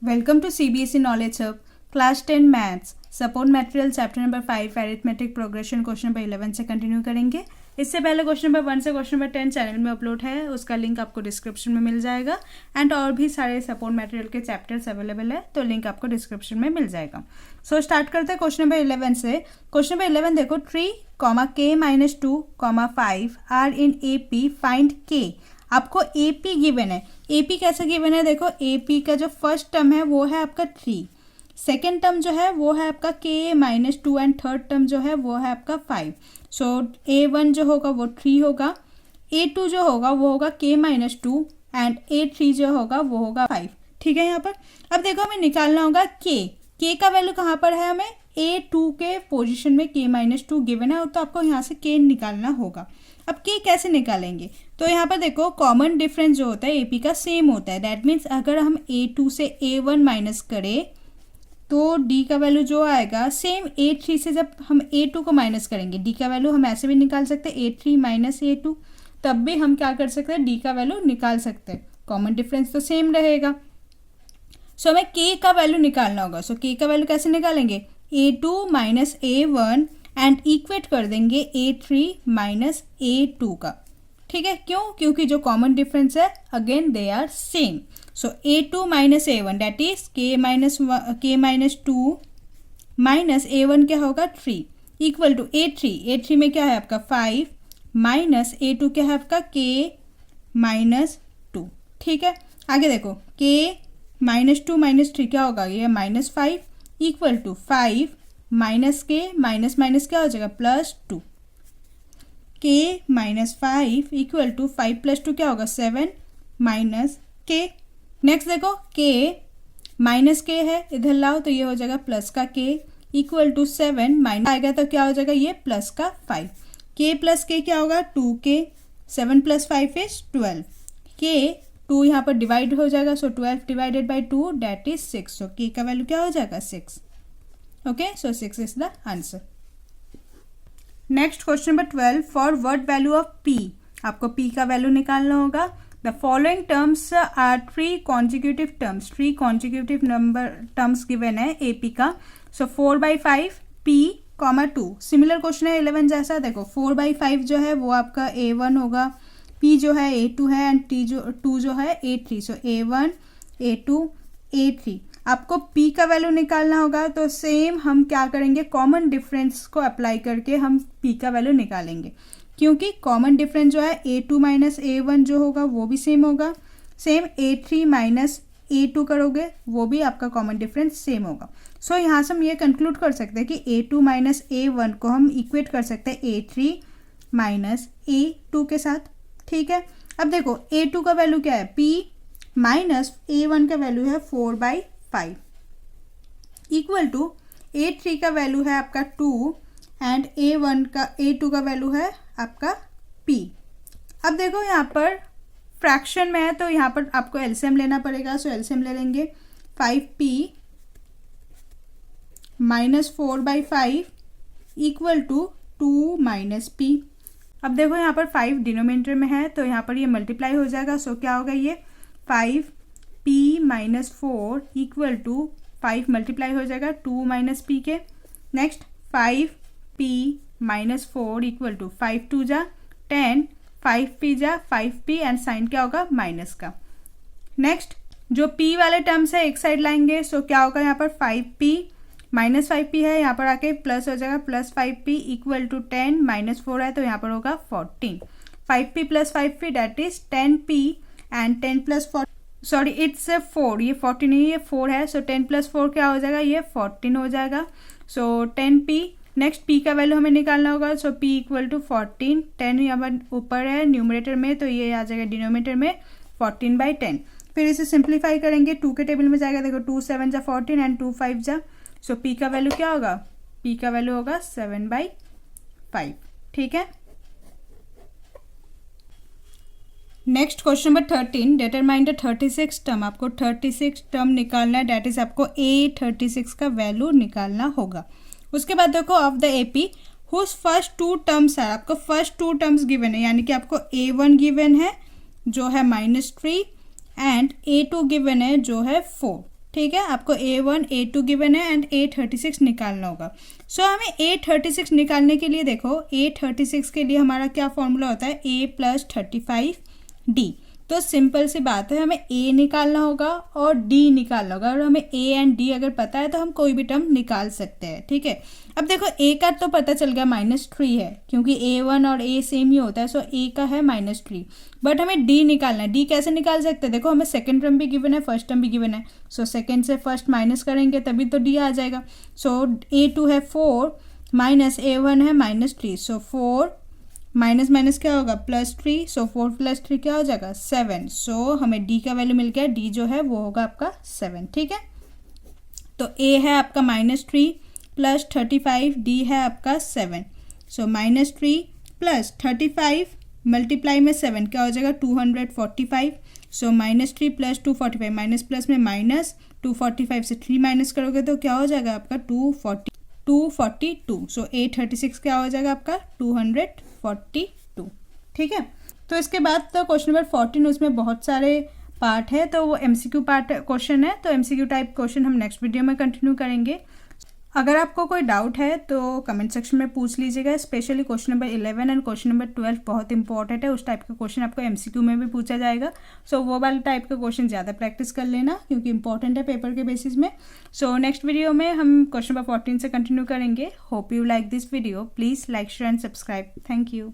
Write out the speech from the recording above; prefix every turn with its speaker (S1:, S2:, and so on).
S1: Welcome to CBSE Knowledge Hub, Class 10 Maths, Support Material Chapter number 5 Arithmetic Progression question number 11 से continue करेंगे। इससे पहले question number 1 से question number 10 channel में upload है, उसका लिंक आपको डिस्क्रिप्शन में मिल जाएगा। एंड और भी सारे सपोर्ट मटेरियल के चैप्टर्स अवेलेबल है, तो लिंक आपको डिस्क्रिप्शन में मिल जाएगा। सो स्टार्ट करते हैं क्वेश्चन नंबर 11 से। क्वेश्चन नंबर 11 देखो, 3, k-2, 5 are in AP, find k। आपको AP गिवन है। AP कैसे गिवन है? देखो AP का जो फर्स्ट टर्म है वो है आपका 3, सेकेंड टर्म जो है वो है आपका k-2 एंड थर्ड टर्म जो है वो है आपका 5। सो A1 जो होगा वो 3 होगा, A2 जो होगा वो होगा k-2 एंड A3 जो होगा वो होगा 5। ठीक है, यहाँ पर अब देखो हमें निकालना होगा k का वैल्यू कहाँ पर है? हमें A2 के पोजीशन में k-2 गिवन है, तो आपको यहाँ से k निकालना होगा। अब k कैसे निकालेंगे? तो यहाँ पर देखो कॉमन डिफरेंस जो होता है AP का सेम होता है। दैट मीन्स अगर हम A2 से A1 माइनस करें तो D का वैल्यू जो आएगा सेम A3 से जब हम A2 को माइनस करेंगे, D का वैल्यू हम ऐसे भी निकाल सकते हैं A3 माइनस A2, तब भी हम क्या कर सकते हैं? D का वैल्यू निकाल सकते हैं। कॉमन डिफरेंस तो सेम रहेगा। सो हमें K का वैल्यू निकालना होगा। सो K का वैल्यू कैसे निकालेंगे? A2 minus A1 and equate कर देंगे A3 माइनस A2 का। ठीक है, क्यों? क्योंकि जो कॉमन डिफरेंस है again they are same. So A2 minus A1 that is k-2 minus A1 क्या होगा? 3 इक्वल टू A3 में क्या है आपका 5 माइनस A2 क्या है आपका k-2। ठीक है, आगे देखो k-2 माइनस 3 क्या होगा? ये -5 इक्वल टू 5 माइनस के माइनस माइनस क्या हो जाएगा? +2। k-5 इक्वल टू 5 + 2 क्या होगा? 7 माइनस k। नेक्स्ट देखो k माइनस k है, इधर लाओ तो ये हो जाएगा प्लस का k इक्वल टू 7 माइनस आएगा तो क्या हो जाएगा? ये प्लस का 5। k प्लस k क्या होगा? 2k, 7 + 5 is 12। k 2 यहाँ पर डिवाइड हो जाएगा, so 12 divided by 2 that is 6। So k का वैल्यू क्या हो जाएगा? 6। Okay, so 6 is the answer. Next question number 12, for what value of p। आपको p का वैल्यू निकालना होगा। The following terms are 3 consecutive terms. 3 consecutive number terms given है AP का। सो 4/5 p, 2। सिमिलर क्वेश्चन है 11 जैसा। देखो 4/5 जो है वो आपका A1 होगा, p जो है A2 है एंड t2 जो है A3। सो A1 A2 A3। आपको p का वैल्यू निकालना होगा, तो सेम हम क्या करेंगे? कॉमन डिफरेंस को अप्लाई करके हम p का वैल्यू निकालेंगे, क्योंकि कॉमन डिफरेंस जो है A2 माइनस A1 जो होगा वो भी सेम होगा। सेम A3 माइनस A2 करोगे वो भी आपका कॉमन डिफरेंस सेम होगा। सो यहाँ से हम ये कंक्लूड कर सकते हैं कि A2 माइनस A1 को हम इक्वेट कर सकते हैं A3 माइनस A2 के साथ। ठीक है, अब देखो A2 का वैल्यू क्या है? p माइनस A1 का वैल्यू है 4/5 इक्वल टू A3 का वैल्यू है आपका 2 एंड A2 का वैल्यू है आपका p। अब देखो यहाँ पर फ्रैक्शन में है तो यहाँ पर आपको एलसीएम लेना पड़ेगा। सो एलसीएम ले लेंगे। 5p minus 4/5 equal to 2 minus p। अब देखो यहाँ पर 5 डिनोमिनेटर में है तो यहाँ पर ये मल्टीप्लाई हो जाएगा। सो क्या होगा? ये 5p minus 4 equal to 5 multiply हो जाएगा 2 माइनस p के। Next 5p minus 4 equal to 5 2 जा 10, 5p जा 5p एंड साइन क्या होगा? माइनस का। नेक्स्ट जो p वाले टर्म्स है एक साइड लाएंगे। सो क्या होगा? यहाँ पर 5p माइनस 5p है, यहाँ पर आके प्लस हो जाएगा plus 5p equal to 10 minus 4 है तो यहाँ पर होगा 14। 5p plus 5p that is 10p and 10 plus 4 sorry it's 4, ये 14 नहीं, ये 4 है। सो 10 + 4 क्या हो जाएगा? ये 14 हो जाएगा। सो 10p। नेक्स्ट p का वैल्यू हमें निकालना होगा। सो p इक्वल टू 14, 10 यहाँ पर ऊपर है न्यूमरेटर में तो ये आ जाएगा डिनोमिनेटर में 14/10। फिर इसे सिंप्लीफाई करेंगे, 2 के टेबल में जाएगा। देखो 2 7 जा 14 एंड 2 5 जा। सो p का वैल्यू क्या होगा? p का वैल्यू होगा 7/5। ठीक है, next question number 13, determine the 36 term. आपको 36 टर्म निकालना है, दैट इज आपको A36 का वैल्यू निकालना होगा। उसके बाद देखो of the AP whose first 2 terms है। आपको फर्स्ट 2 टर्म्स गिवन है, यानी कि आपको A1 गिवन है जो है -3 एंड A2 गिवन है जो है 4। ठीक है, आपको A1 A2 गिवन है एंड A36 निकालना होगा। सो हमें A36 निकालने के लिए देखो, A36 के लिए हमारा क्या फॉर्मूला होता है, A + 35D। तो सिंपल सी बात है, हमें A निकालना होगा और D निकालना होगा, और हमें A एंड D अगर पता है तो हम कोई भी टर्म निकाल सकते हैं। ठीक है, अब देखो A का तो पता चल गया -3 है, क्योंकि A1 और A सेम ही होता है, सो A का है -3। बट हमें D निकालना है। D कैसे निकाल सकते हैं, देखो हमें सेकंड टर्म भी गिवन है, फर्स्ट टर्म भी गिवन है, सो सेकंड से फर्स्ट माइनस करेंगे तभी तो D आ जाएगा। सो A2 है 4 माइनस A1 है -3, सो 4 माइनस माइनस क्या होगा +3, सो 4 + 3 क्या हो जाएगा 7। सो हमें D का वैल्यू मिल गया, D जो है वो होगा आपका 7। ठीक है, तो A है आपका -3 + 35, D है आपका 7। सो -3 + 35 मल्टीप्लाई में 7 क्या हो जाएगा 245। सो -3 + 245, माइनस प्लस में माइनस, 245 से 3 माइनस करोगे तो क्या हो जाएगा आपका 242। सो A36 क्या हो जाएगा आपका 242। ठीक है, तो इसके बाद तो क्वेश्चन नंबर 14, उसमें बहुत सारे पार्ट है, तो वो MCQ पार्ट क्वेश्चन है, तो MCQ टाइप क्वेश्चन हम नेक्स्ट वीडियो में कंटिन्यू करेंगे। अगर आपको कोई डाउट है तो कमेंट सेक्शन में पूछ लीजिएगा। Specially question number 11 and question number 12 बहुत इंपॉर्टेंट है, उस टाइप का क्वेश्चन आपको MCQ में भी पूछा जाएगा। सो वो वाले टाइप का क्वेश्चन ज़्यादा प्रैक्टिस कर लेना, क्योंकि इंपॉर्टेंट है पेपर के बेसिस में। सो नेक्स्ट वीडियो में हम क्वेश्चन नंबर 14 से कंटिन्यू करेंगे। Hope you like this video, please like share and subscribe. Thank you.